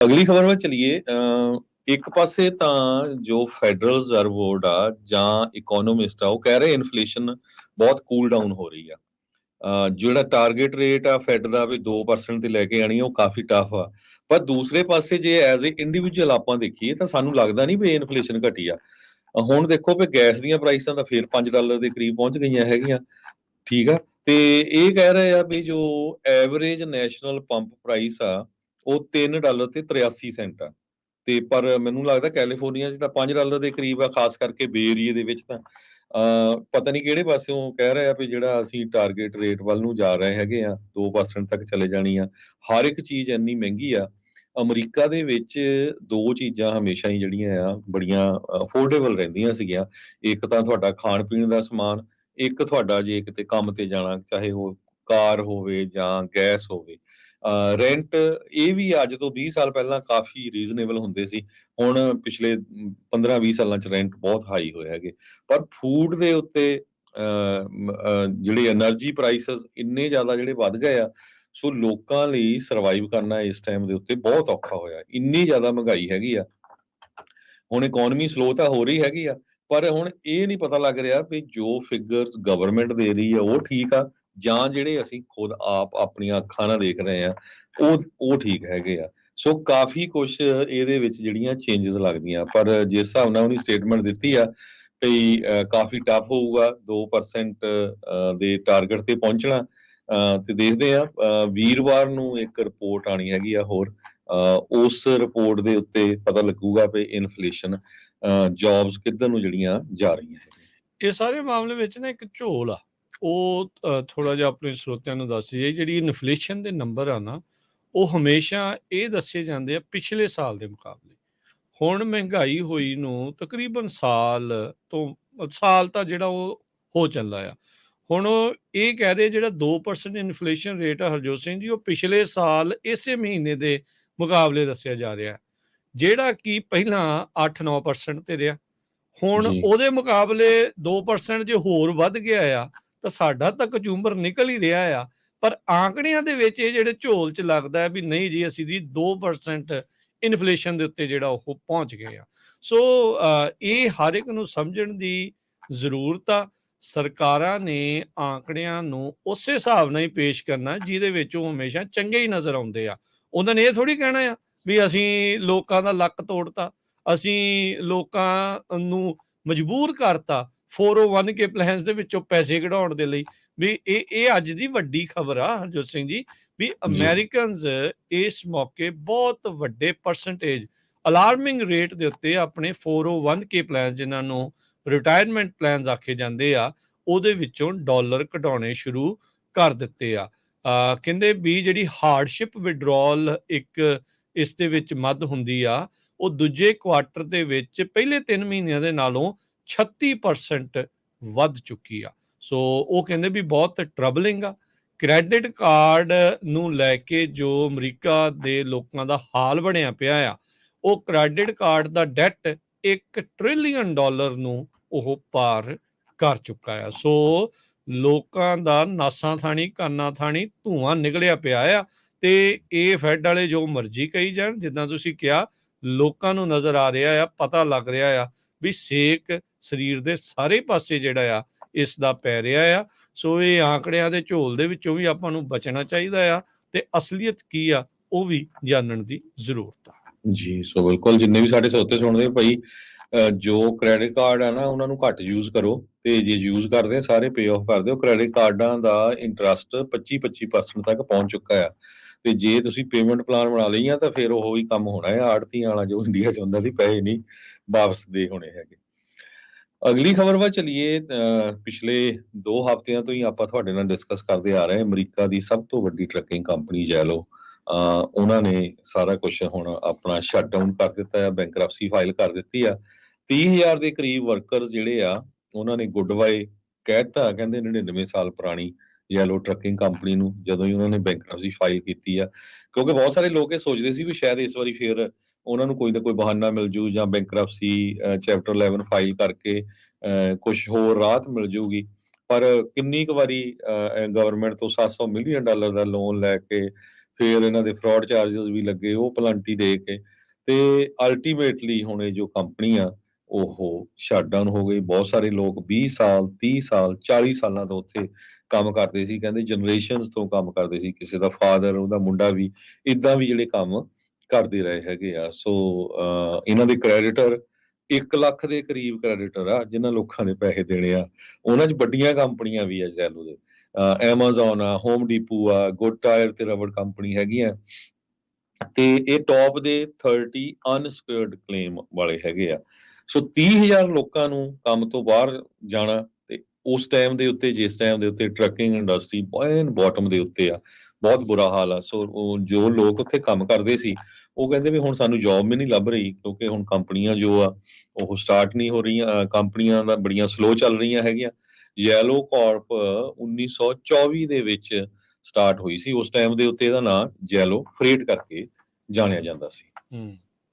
ਅਗਲੀ ਖਬਰ ਵੱਲ ਚਲੀਏ। ਇੱਕ ਪਾਸੇ ਤਾਂ ਜੋ ਫੈਡਰਲ ਰਿਜ਼ਰਵ ਬੋਰਡ ਆ ਜਾਂ ਇਕੋਨੋਮਿਸਟ ਆ, ਉਹ ਕਹਿ ਰਹੇ ਇਨਫਲੇਸ਼ਨ ਬਹੁਤ ਕੂਲ ਡਾਊਨ ਹੋ ਰਹੀ ਆ। ਜਿਹੜਾ ਟਾਰਗੇਟ ਰੇਟ ਆ ਫੈਡ ਦਾ ਵੀ 2% ਤੇ ਲੈ ਕੇ ਆਣੀ ਆ, ਉਹ ਕਾਫੀ ਟਫ ਆ। ਪਰ ਦੂਸਰੇ ਪਾਸੇ ਜੇ ਐਜ਼ ਏ ਇੰਡੀਵਿਜੂਅਲ ਆਪਾਂ ਦੇਖੀਏ ਤਾਂ ਸਾਨੂੰ ਲੱਗਦਾ ਨਹੀਂ ਵੀ ਇਨਫਲੇਸ਼ਨ ਘਟੀ ਆ। ਹੁਣ ਦੇਖੋ ਵੀ ਗੈਸ ਦੀਆਂ ਪ੍ਰਾਈਸਾਂ ਤਾਂ ਫਿਰ $5 ਦੇ ਕਰੀਬ ਪਹੁੰਚ ਗਈਆਂ ਹੈਗੀਆਂ। ਠੀਕ ਆ। ਤੇ ਇਹ ਕਹਿ ਰਹੇ ਆ ਵੀ ਜੋ ਐਵਰੇਜ ਨੈਸ਼ਨਲ ਪੰਪ ਪ੍ਰਾਈਸ ਆ, ਉਹ $3 ਤੇ 83 ਸੈਂਟ ਆ। ਤੇ ਪਰ ਮੈਨੂੰ ਲੱਗਦਾ ਕੈਲੀਫੋਰਨੀਆ 'ਚ ਤਾਂ $5 ਦੇ ਕਰੀਬ ਆ, ਖਾਸ ਕਰਕੇ ਬੇ ਏਰੀਏ ਦੇ ਵਿੱਚ ਤਾਂ ਪਤਾ ਨਹੀਂ ਕਿਹੜੇ ਪਾਸਿਓਂ ਕਹਿ ਰਹੇ ਆ ਵੀ ਜਿਹੜਾ ਅਸੀਂ ਟਾਰਗੇਟ ਰੇਟ ਵੱਲ ਨੂੰ ਜਾ ਰਹੇ ਹੈਗੇ ਆ, 2% ਤੱਕ ਚਲੇ ਜਾਣੀ ਆ। ਹਰ ਇੱਕ ਚੀਜ਼ ਇੰਨੀ ਮਹਿੰਗੀ ਆ। ਅਮਰੀਕਾ ਦੇ ਵਿੱਚ 2 ਚੀਜ਼ਾਂ ਹਮੇਸ਼ਾ ਹੀ ਜਿਹੜੀਆਂ ਆ ਬੜੀਆਂ ਅਫੋਰਡੇਬਲ ਰਹਿੰਦੀਆਂ ਸੀਗੀਆਂ। ਇੱਕ ਤਾਂ ਤੁਹਾਡਾ ਖਾਣ ਪੀਣ ਦਾ ਸਮਾਨ, ਇੱਕ ਤੁਹਾਡਾ ਜੇ ਕਿਤੇ ਕੰਮ ਤੇ ਜਾਣਾ, ਚਾਹੇ ਉਹ ਕਾਰ ਹੋਵੇ ਜਾਂ ਗੈਸ ਹੋਵੇ। ਰੈਂਟ ਇਹ ਵੀ ਅੱਜ ਤੋਂ 20 ਸਾਲ ਪਹਿਲਾਂ ਕਾਫੀ ਰੀਜ਼ਨੇਬਲ ਹੁੰਦੇ ਸੀ। ਹੁਣ ਪਿਛਲੇ 15-20 ਸਾਲਾਂ 'ਚ ਰੈਂਟ ਬਹੁਤ ਹਾਈ ਹੋਏ ਹੈਗੇ। ਪਰ ਫੂਡ ਦੇ ਉੱਤੇ ਜਿਹੜੇ ਐਨਰਜੀ ਪ੍ਰਾਈਸਿਸ ਇੰਨੇ ਜ਼ਿਆਦਾ ਜਿਹੜੇ ਵੱਧ ਗਏ ਆ, ਸੋ ਲੋਕਾਂ ਲਈ ਸਰਵਾਈਵ ਕਰਨਾ ਇਸ ਟਾਈਮ ਦੇ ਉੱਤੇ ਬਹੁਤ ਔਖਾ ਹੋਇਆ। ਇੰਨੀ ਜ਼ਿਆਦਾ ਮਹਿੰਗਾਈ ਹੈਗੀ ਆ। ਹੁਣ ਇਕੋਨਮੀ ਸਲੋ ਤਾਂ ਹੋ ਰਹੀ ਹੈਗੀ ਆ, ਪਰ ਹੁਣ ਇਹ ਨਹੀਂ ਪਤਾ ਲੱਗ ਰਿਹਾ ਵੀ ਜੋ ਫਿਗਰਸ ਗਵਰਨਮੈਂਟ ਦੇ ਰਹੀ ਆ ਉਹ ਠੀਕ ਆ, ਜਾਂ ਜਿਹੜੇ ਅਸੀਂ ਖੁਦ ਆਪ ਆਪਣੀਆਂ ਅੱਖਾਂ ਨਾਲ ਦੇਖ ਰਹੇ ਆ ਉਹ ਠੀਕ ਹੈਗੇ ਆ। ਸੋ ਕਾਫੀ ਕੁਛ ਇਹਦੇ ਵਿੱਚ ਜਿਹੜੀਆਂ ਚੇਂਜਸ ਲੱਗਦੀਆਂ, ਪਰ ਜਿਸ ਹਿਸਾਬ ਨਾਲ ਉਹਨੇ ਸਟੇਟਮੈਂਟ ਦਿੱਤੀ ਆ ਵੀ ਕਾਫੀ ਟਫ ਹੋਊਗਾ 2% ਦੇ ਟਾਰਗੇਟ ਤੇ ਪਹੁੰਚਣਾ। ਤੇ ਦੇਖਦੇ ਆ ਵੀਰਵਾਰ ਨੂੰ ਇੱਕ ਰਿਪੋਰਟ ਆਣੀ ਹੈਗੀ ਆ ਹੋਰ। ਉਸ ਰਿਪੋਰਟ ਦੇ ਉੱਤੇ ਪਤਾ ਲੱਗੂਗਾ ਵੀ ਇਨਫਲੇਸ਼ਨ ਜੌਬਸ ਕਿੱਧਰ ਨੂੰ ਜਿਹੜੀਆਂ ਜਾ ਰਹੀਆਂ ਹੈਗੀਆਂ। ਇਹ ਸਾਰੇ ਮਾਮਲੇ ਵਿੱਚ ਨਾ ਇੱਕ ਝੋਲ ਆ, ਉਹ ਥੋੜਾ ਜਿਹਾ ਆਪਣੇ ਸਰੋਤਿਆਂ ਨੂੰ ਦੱਸ ਜਾਈਏ। ਜਿਹੜੀ ਇਨਫਲੇਸ਼ਨ ਦੇ ਨੰਬਰ ਆ ਨਾ, ਉਹ ਹਮੇਸ਼ਾ ਇਹ ਦੱਸੇ ਜਾਂਦੇ ਆ ਪਿਛਲੇ ਸਾਲ ਦੇ ਮੁਕਾਬਲੇ। ਹੁਣ ਮਹਿੰਗਾਈ ਹੋਈ ਨੂੰ ਤਕਰੀਬਨ ਸਾਲ ਤਾਂ ਜਿਹੜਾ ਉਹ ਹੋ ਚੱਲਾ ਆ। ਹੁਣ ਇਹ ਕਹਿ ਰਹੇ ਜਿਹੜਾ 2% ਇਨਫਲੇਸ਼ਨ ਰੇਟ ਆ ਹਰਜੋਤ ਸਿੰਘ ਜੀ, ਉਹ ਪਿਛਲੇ ਸਾਲ ਇਸੇ ਮਹੀਨੇ ਦੇ ਮੁਕਾਬਲੇ ਦੱਸਿਆ ਜਾ ਰਿਹਾ, ਜਿਹੜਾ ਕਿ ਪਹਿਲਾਂ 8-9% ਤੇ ਰਿਹਾ। ਹੁਣ ਜੀ ਉਹਦੇ ਮੁਕਾਬਲੇ 2% ਜੇ ਹੋਰ ਵੱਧ ਗਿਆ ਆ ਤਾਂ ਸਾਡਾ ਤਾਂ ਕਚੂੰਬਰ ਨਿਕਲ ਹੀ ਰਿਹਾ ਆ। ਪਰ ਆંકੜਿਆਂ ਦੇ ਵਿੱਚ ਇਹ ਜਿਹੜੇ ਝੋਲ 'ਚ ਲੱਗਦਾ ਵੀ ਨਹੀਂ ਜੀ, ਅਸੀਂ ਜੀ 2% ਇਨਫਲੇਸ਼ਨ ਦੇ ਉੱਤੇ ਜਿਹੜਾ ਉਹ ਪਹੁੰਚ ਗਏ ਆ। ਸੋ ਇਹ ਹਰ ਇੱਕ ਨੂੰ ਸਮਝਣ ਦੀ ਜ਼ਰੂਰਤ ਆ। ਸਰਕਾਰਾਂ ਨੇ ਆંકੜਿਆਂ ਨੂੰ ਉਸੇ ਹਿਸਾਬ ਨਾਲ ਹੀ ਪੇਸ਼ ਕਰਨਾ ਜਿਹਦੇ ਵਿੱਚ ਉਹ ਹਮੇਸ਼ਾ ਚੰਗੇ ਹੀ ਨਜ਼ਰ ਆਉਂਦੇ ਆ। ਉਹਨਾਂ ਨੇ ਇਹ ਥੋੜ੍ਹੀ ਕਹਿਣਾ ਆ ਵੀ ਅਸੀਂ ਲੋਕਾਂ ਦਾ ਲੱਕ ਤੋੜਤਾ, ਅਸੀਂ ਲੋਕਾਂ ਨੂੰ ਮਜਬੂਰ ਕਰਤਾ 401k ਪਲਾਨਸ ਦੇ ਵਿੱਚੋਂ ਪੈਸੇ ਕਢਾਉਣ ਦੇ ਲਈ। ਵੀ ਇਹ ਅੱਜ ਦੀ ਵੱਡੀ ਖਬਰ ਆ ਹਰਜੋਤ ਸਿੰਘ ਜੀ, ਵੀ ਜੀ ਅਮਰੀਕਨਸ ਇਸ ਮੌਕੇ ਬਹੁਤ ਵੱਡੇ ਪਰਸੈਂਟੇਜ ਅਲਾਰਮਿੰਗ ਰੇਟ ਦੇ ਉੱਤੇ ਆਪਣੇ 401k ਪਲਾਨ, ਜਿਨ੍ਹਾਂ ਨੂੰ ਰਿਟਾਇਰਮੈਂਟ ਪਲਾਨਸ ਆਖੇ ਜਾਂਦੇ ਆ, ਉਹਦੇ ਵਿੱਚੋਂ ਡਾਲਰ ਕਢਾਉਣੇ ਸ਼ੁਰੂ ਕਰ ਦਿੱਤੇ ਆ। ਕਹਿੰਦੇ ਵੀ ਜਿਹੜੀ ਹਾਰਡਸ਼ਿਪ ਵਿਡਰੋਲ ਇੱਕ ਇਸ ਦੇ ਵਿੱਚ ਮੱਦ ਹੁੰਦੀ ਆ, ਉਹ ਦੂਜੇ ਕੁਆਟਰ ਦੇ ਵਿੱਚ ਪਹਿਲੇ 3 ਮਹੀਨਿਆਂ ਦੇ ਨਾਲੋਂ 36% ਵੱਧ ਚੁੱਕੀ ਆ। ਸੋ ਉਹ ਕਹਿੰਦੇ ਵੀ ਬਹੁਤ ਟਰਬਲਿੰਗ ਆ। ਕ੍ਰੈਡਿਟ ਕਾਰਡ ਨੂੰ ਲੈ ਕੇ ਜੋ ਅਮਰੀਕਾ ਦੇ ਲੋਕਾਂ ਦਾ ਹਾਲ ਬਣਿਆ ਪਿਆ ਆ, ਉਹ ਕ੍ਰੈਡਿਟ ਕਾਰਡ ਦਾ ਡੈਟ $1 ਟ੍ਰਿਲੀਅਨ ਨੂੰ ਉਹ ਪਾਰ ਕਰ ਚੁੱਕਾ ਆ। ਸੋ ਲੋਕਾਂ ਦਾ ਨਾਸਾਂ ਥਾਣੀ ਕੰਨਾਂ ਥਾਣੀ ਧੂੰਆਂ ਨਿਕਲਿਆ ਪਿਆ ਆ। ਤੇ ਇਹ ਫੈਡ ਵਾਲੇ ਜੋ ਮਰਜ਼ੀ ਕਹੀ ਜਾਣ, ਜਿੱਦਾਂ ਤੁਸੀਂ ਕਿਹਾ, ਲੋਕਾਂ ਨੂੰ ਨਜ਼ਰ ਆ ਰਿਹਾ ਆ, ਪਤਾ ਲੱਗ ਰਿਹਾ ਆ ਵੀ ਸੇਕ ਸਰੀਰ ਦੇ ਸਾਰੇ ਪਾਸੇ ਜਿਹੜਾ ਆ ਇਸ ਦਾ ਪੈ ਰਿਹਾ ਆ। ਸੋ ਇਹ ਆંકੜਿਆਂ ਦੇ ਝੋਲ ਦੇ ਵਿੱਚੋਂ ਵੀ ਆਪਾਂ ਨੂੰ ਬਚਣਾ ਚਾਹੀਦਾ ਆ, ਤੇ ਅਸਲੀਅਤ ਕੀ ਆ ਉਹ ਵੀ ਜਾਣਨ ਦੀ ਜ਼ਰੂਰਤ ਆ। ਜੀ, ਸੋ ਬਿਲਕੁਲ ਜਿੰਨੇ ਵੀ ਸਾਡੇ ਸਰੋਤੇ ਸੁਣਦੇ ਭਾਈ, ਜੋ ਕ੍ਰੈਡਿਟ ਕਾਰਡ ਆ ਨਾ ਉਹਨਾਂ ਨੂੰ ਘੱਟ ਯੂਜ਼ ਕਰੋ, ਤੇ ਜੇ ਯੂਜ਼ ਕਰਦੇ ਆ ਸਾਰੇ ਪੇ ਆਫ ਕਰ ਦਿਓ। ਕ੍ਰੈਡਿਟ ਕਾਰਡਾਂ ਦਾ ਇੰਟਰਸਟ 25% ਤੱਕ ਪਹੁੰਚ ਚੁੱਕਾ ਆ। ਤੇ ਜੇ ਤੁਸੀਂ ਪੇਮੈਂਟ ਪਲਾਨ ਬਣਾ ਲਈਆਂ ਤਾਂ ਫਿਰ ਉਹ ਹੀ ਕੰਮ ਹੋਣਾ ਆ ਆੜਤੀਆਂ ਵਾਲਾ, ਜੋ ਇੰਡੀਆ 'ਚ ਹੁੰਦਾ ਸੀ, ਪੈਸੇ ਨਹੀਂ ਵਾਪਸ ਦੇ ਹੋਣੇ ਹੈਗੇ। ਅਗਲੀ ਖਬਰ ਵੱਲ ਚਲੀਏ। ਪਿਛਲੇ 2 ਹਫ਼ਤਿਆਂ ਤੋਂ ਹੀ ਆਪਾਂ ਤੁਹਾਡੇ ਨਾਲ ਡਿਸਕਸ ਕਰਦੇ ਆ ਰਹੇ ਹਾਂ। ਅਮਰੀਕਾ ਦੀ ਸਭ ਤੋਂ ਵੱਡੀ ਟਰੱਕਿੰਗ ਕੰਪਨੀ ਜੈਲੋ, ਉਹਨਾਂ ਨੇ ਸਾਰਾ ਕੁਛ ਹੁਣ ਆਪਣਾ ਸ਼ਟ ਡਾਊਨ ਕਰ ਦਿੱਤਾ ਹੈ, ਬੈਂਕਰਪਸੀ ਫਾਈਲ ਕਰ ਦਿੱਤੀ ਆ। 30,000 ਦੇ ਕਰੀਬ ਵਰਕਰ ਜਿਹੜੇ ਆ ਉਹਨਾਂ ਨੇ ਗੁੱਡ ਬਾਏ ਕਹਿ ਦਿੱਤਾ। ਕਹਿੰਦੇ 99 ਸਾਲ ਪੁਰਾਣੀ ਯੈਲੋ ਟਰੱਕਿੰਗ ਕੰਪਨੀ ਨੂੰ, ਜਦੋਂ ਹੀ ਉਹਨਾਂ ਨੇ ਬੈਂਕਰਪਸੀ ਫਾਈਲ ਕੀਤੀ ਆ, ਕਿਉਂਕਿ ਬਹੁਤ ਸਾਰੇ ਲੋਕ ਇਹ ਸੋਚਦੇ ਸੀ ਵੀ ਸ਼ਾਇਦ ਇਸ ਵਾਰੀ ਫਿਰ ਉਹਨਾਂ ਨੂੰ ਕੋਈ ਨਾ ਕੋਈ ਬਹਾਨਾ ਮਿਲ ਜੂ, ਜਾਂ ਬੈਂਕਰਪਸੀ ਚੈਪਟਰ 11 ਫਾਈਲ ਕਰਕੇ ਕੁਛ ਹੋਰ ਰਾਹਤ ਮਿਲ ਜੂਗੀ। ਪਰ ਕਿੰਨੀ ਕੁ ਵਾਰੀ ਗਵਰਨਮੈਂਟ ਤੋਂ $700 ਮਿਲੀਅਨ ਦਾ ਲੋਨ ਲੈ ਕੇ ਫਿਰ ਇਹਨਾਂ ਦੇ ਫਰਾਡ ਚਾਰजेस ਵੀ ਲੱਗੇ, ਉਹ ਪਲੰਟੀ ਦੇ ਕੇ, ਤੇ ਅਲਟੀਮੇਟਲੀ ਹੁਣ ਇਹ ਜੋ ਕੰਪਨੀ ਆ ਉਹ ਸ਼ਟਡਾਊਨ ਹੋ ਗਈ। ਬਹੁਤ ਸਾਰੇ ਲੋਕ 20 ਸਾਲ 30 ਸਾਲ 40 ਸਾਲਾਂ ਤੋਂ ਉੱਥੇ ਕੰਮ ਕਰਦੇ ਸੀ, ਕਹਿੰਦੇ ਜਨਰੇਸ਼ਨਸ ਤੋਂ ਕੰਮ ਕਰਦੇ ਸੀ, ਕਿਸੇ ਦਾ ਫਾਦਰ ਉਹਦਾ ਮੁੰਡਾ ਵੀ ਇਦਾਂ ਵੀ ਜਿਹੜੇ ਕੰਮ ਕਰਦੇ ਰਹੇ ਹੈਗੇ ਆ। ਸੋ ਇਹਨਾਂ ਦੇ ਕ੍ਰੈਡੀਟਰ 1 ਲੱਖ ਦੇ ਕਰੀਬ ਕ੍ਰੈਡੀਟਰ ਆ, ਜਿਨ੍ਹਾਂ ਲੋਕਾਂ ਨੇ ਪੈਸੇ ਦੇਣੇ ਆ। ਉਹਨਾਂ 'ਚ ਵੱਡੀਆਂ ਕੰਪਨੀਆਂ ਵੀ ਆ, ਜ਼ੈਲੋ ਦੇ, ਐਮਾਜ਼ੋਨ ਆ, ਹੋਮ ਡੀਪੂ ਆ, ਗੁੱਡ ਟਾਇਰ ਤੇ ਰਬੜ ਕੰਪਨੀ ਹੈਗੀਆਂ, ਤੇ ਇਹ ਟੌਪ ਦੇ 30 ਅਨਸਕਿਉਰਡ ਕਲੇਮ ਵਾਲੇ ਹੈਗੇ ਆ। ਸੋ 30,000 ਲੋਕਾਂ ਨੂੰ ਕੰਮ ਤੋਂ ਬਾਹਰ ਜਾਣਾ, ਤੇ ਉਸ ਟਾਈਮ ਦੇ ਉੱਤੇ, ਜਿਸ ਟਾਈਮ ਦੇ ਉੱਤੇ ਟਰੱਕਿੰਗ ਇੰਡਸਟਰੀ ਬਾਟਮ ਦੇ ਉੱਤੇ ਆ, ਬਹੁਤ ਬੁਰਾ ਹਾਲ ਆ। ਸੋ ਉਹ ਜੋ ਲੋਕ ਉੱਥੇ ਕੰਮ ਕਰਦੇ ਸੀ ਉਹ ਕਹਿੰਦੇ ਵੀ ਹੁਣ ਸਾਨੂੰ ਜੌਬ ਵੀ ਨਹੀਂ ਲੱਭ ਰਹੀ, ਕਿਉਂਕਿ ਹੁਣ ਕੰਪਨੀਆਂ ਜੋ ਆ ਉਹ ਸਟਾਰਟ ਨਹੀਂ ਹੋ ਰਹੀਆਂ, ਕੰਪਨੀਆਂ ਦਾ ਬੜੀਆਂ ਸਲੋ ਚੱਲ ਰਹੀਆਂ ਹੈਗੀਆਂ। ਯੈਲੋ ਕਾਰਪ 1924 ਦੇ ਵਿੱਚ ਸਟਾਰਟ ਹੋਈ ਸੀ, ਉਸ ਟਾਈਮ ਦੇ ਉੱਤੇ ਇਹਦਾ ਨਾਂ ਯੈਲੋ ਫਰੇਟ ਕਰਕੇ ਜਾਣਿਆ ਜਾਂਦਾ ਸੀ।